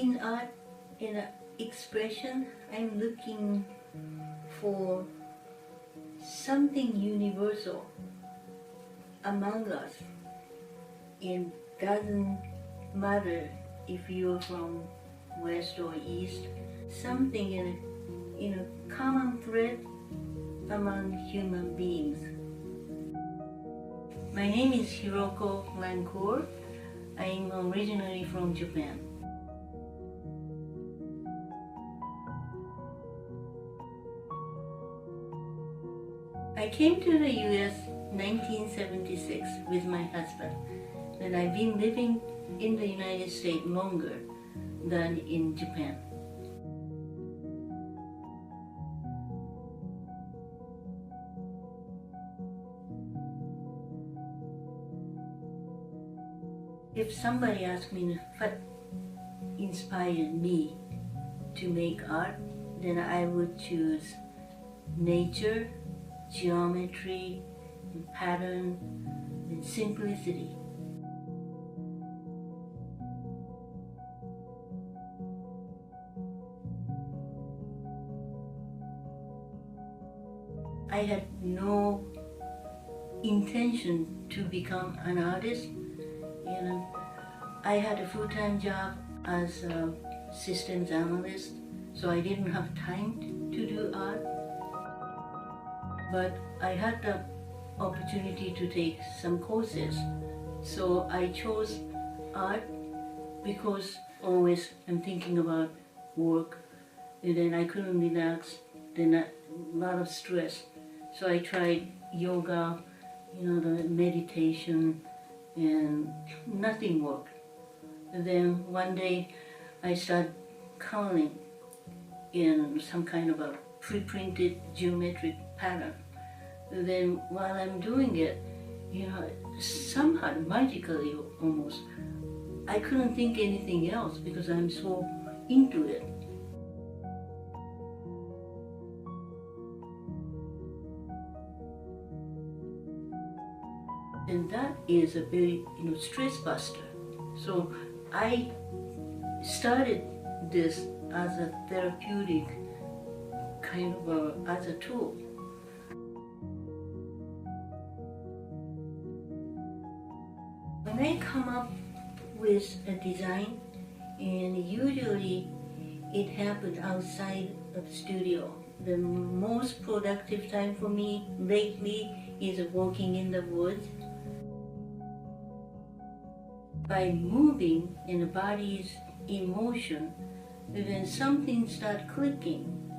In art, in expression, I'm looking for something universal among us. It doesn't matter if you're from West or East, something in a common thread among human beings. My name is Hiroko Lancour. I'm originally from Japan. I came to the US 1976 with my husband, and I've been living in the United States longer than in Japan. If somebody asked me what inspired me to make art, then I would choose nature, geometry, and pattern, and simplicity. I had no intention to become an artist. I had a full-time job as a systems analyst, so I didn't have time to do art. But I had the opportunity to take some courses, so I chose art because always I'm thinking about work, and then I couldn't relax, then a lot of stress. So I tried yoga, the meditation, and nothing worked. And then one day I started coloring in some kind of a pre-printed geometric pattern. And then while I'm doing it, somehow magically almost, I couldn't think anything else because I'm so into it. And that is a very, stress buster. So I started this as a therapeutic kind of as a tool. When I come up with a design, and usually it happens outside of the studio. The most productive time for me lately is walking in the woods. By moving and the body's in motion, then something starts clicking.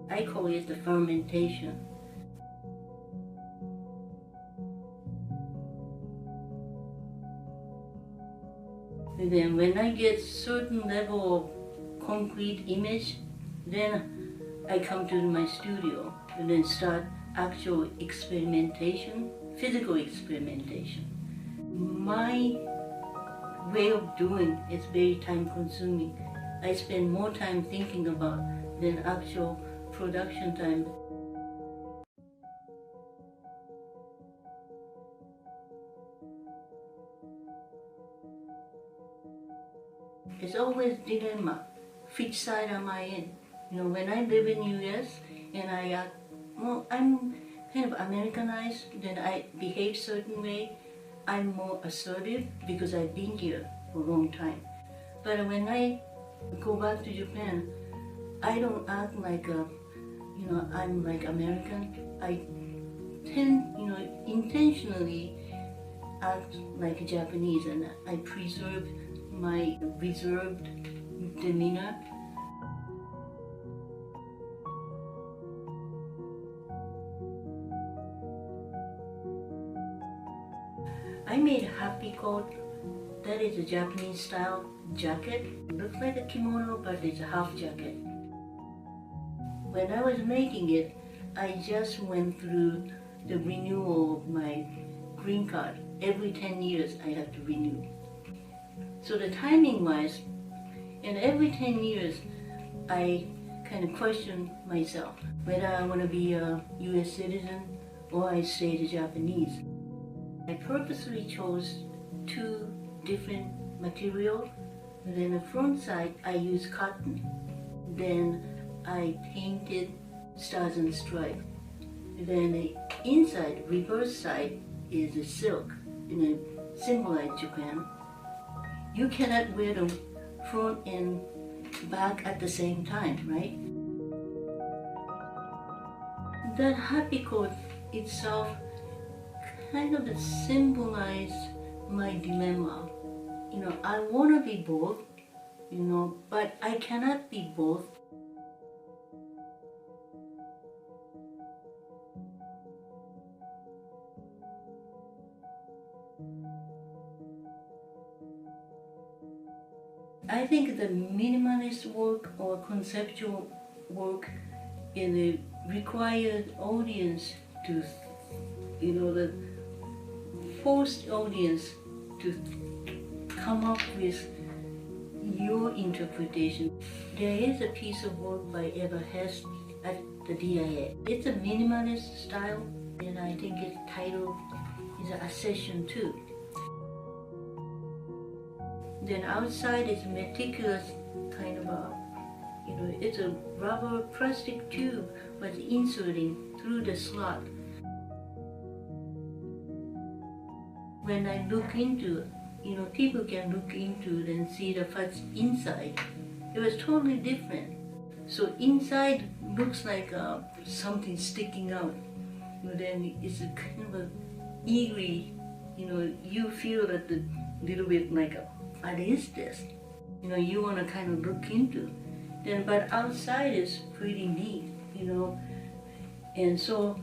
I call it the fermentation. And then when I get certain level of concrete image, then I come to my studio and then start actual experimentation, physical experimentation. My way of doing is very time consuming. I spend more time thinking about than actual production time. It's always dilemma. Which side am I in? When I live in US and I'm kind of Americanized, then I behave certain way. I'm more assertive because I've been here for a long time. But when I go back to Japan, I don't act like I'm like American. I tend, intentionally act like Japanese, and I preserve my reserved demeanor. I made a happy coat. That is a Japanese style jacket. It looks like a kimono, but it's a half jacket. When I was making it, I just went through the renewal of my green card. Every 10 years I have to renew. So the timing wise, and every 10 years I kind of question myself whether I want to be a US citizen or I stay the Japanese. I purposely chose two different materials Then the front side, I use cotton. Then I painted stars and stripes. Then the inside, reverse side, is a silk, symbolize Japan. You cannot wear them front and back at the same time, right? That happy coat itself kind of symbolized my dilemma. I want to be both, but I cannot be both. I think the minimalist work or conceptual work required audience to, the forced audience to come up with your interpretation. There is a piece of work by Eva Hess at the DIA. It's a minimalist style, and I think its title is Accession 2. Then outside is meticulous kind of it's a rubber plastic tube was inserting through the slot. When I look into, people can look into it and see the what's inside. It was totally different. So inside looks like something sticking out. Then it's a kind of a eerie, you feel that a little bit like what is this? You want to kind of look into. Then, but outside is pretty neat, and so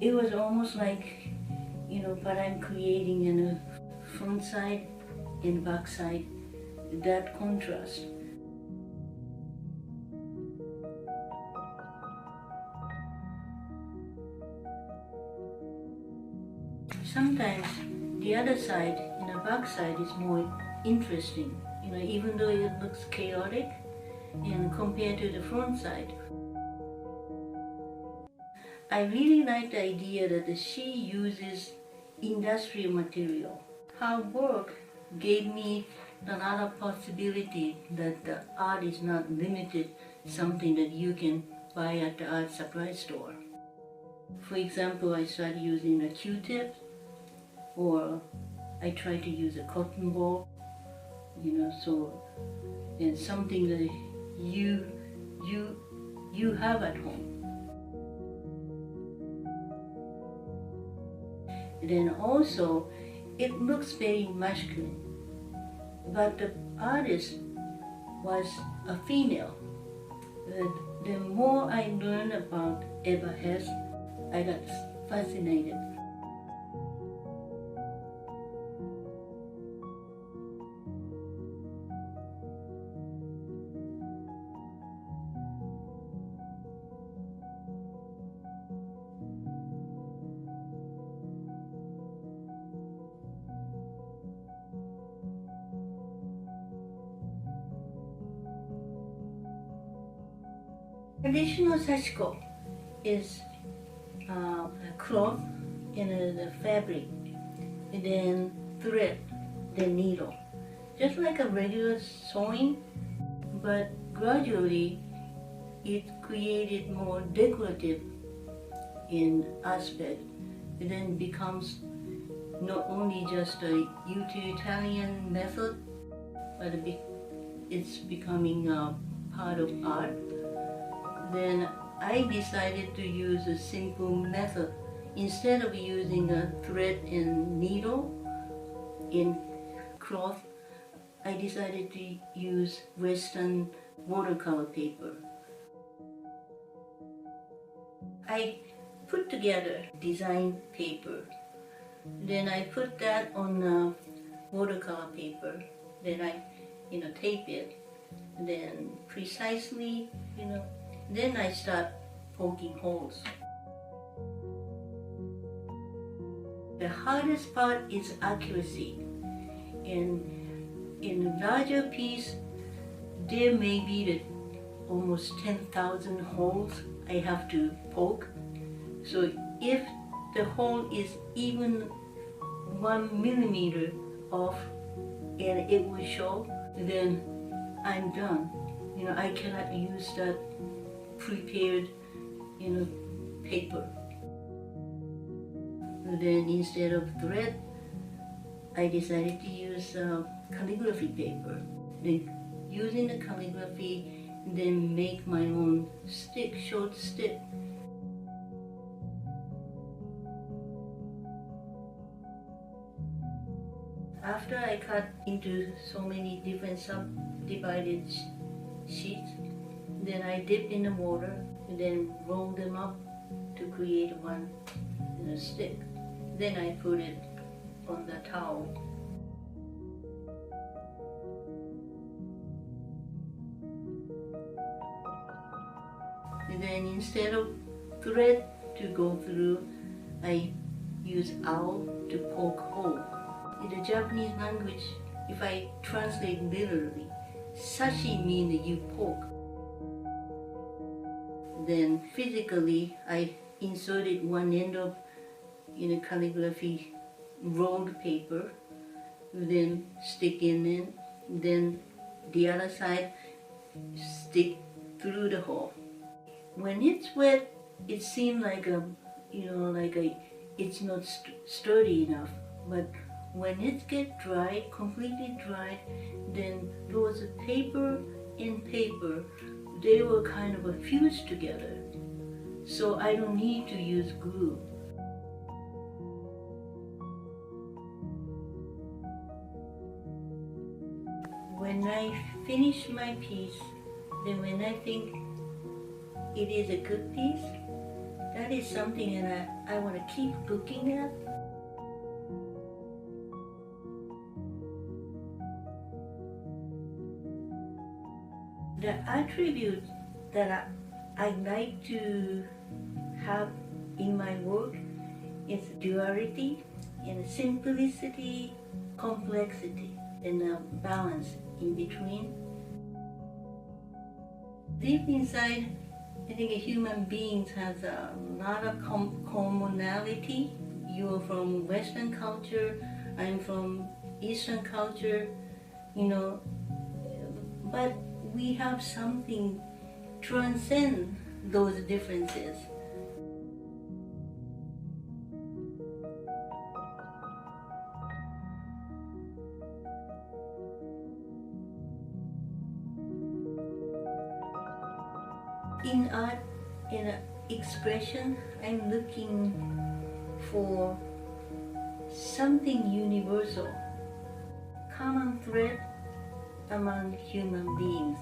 it was almost like, but I'm creating in a front side and back side, that contrast. Sometimes the other side, the back side is more interesting, even though it looks chaotic, and compared to the front side. I really like the idea that she uses industrial material. Her work gave me another possibility that the art is not limited, something that you can buy at the art supply store. For example, I started using a Q-tip, or I try to use a cotton ball, and something that you have at home. Then also, it looks very masculine, but the artist was a female. The more I learned about Eva Hess, I got fascinated. Traditional sashiko is a cloth and the fabric, and then thread, then needle. Just like a regular sewing, but gradually it created more decorative in aspect. It then becomes not only just a utilitarian method, but it's becoming a part of art. Then I decided to use a simple method. Instead of using a thread and needle in cloth, I decided to use Western watercolor paper. I put together design paper. Then I put that on watercolor paper. Then I, tape it. Then precisely, then I start poking holes. The hardest part is accuracy. And in a larger piece, there may be almost 10,000 holes I have to poke. So if the hole is even 1 millimeter off and it will show, then I'm done. I cannot use that prepared, paper. Then instead of thread, I decided to use calligraphy paper. Then using the calligraphy, then make my own stick, short stick. After I cut into so many different subdivided sheets, then I dip in the water and then roll them up to create one stick. Then I put it on the towel. And then instead of thread to go through, I use awl to poke hole. In the Japanese language, if I translate literally, sashi means you poke. Then physically, I inserted one end of calligraphy rolled paper, then stick in it, then the other side stick through the hole. When it's wet, it seems like it's not sturdy enough. But when it gets dry, completely dried, then those paper and paper, they will kind of fuse together. So I don't need to use glue. When I finish my piece, then when I think it is a good piece, that is something that I want to keep looking at. The attribute that I like to have in my work is duality and simplicity, complexity, and a balance in between. Deep inside, I think a human being has a lot of commonality. You're from Western culture, I'm from Eastern culture, but we have something transcend those differences. In art, in expression, I'm looking for something universal, common thread among human beings.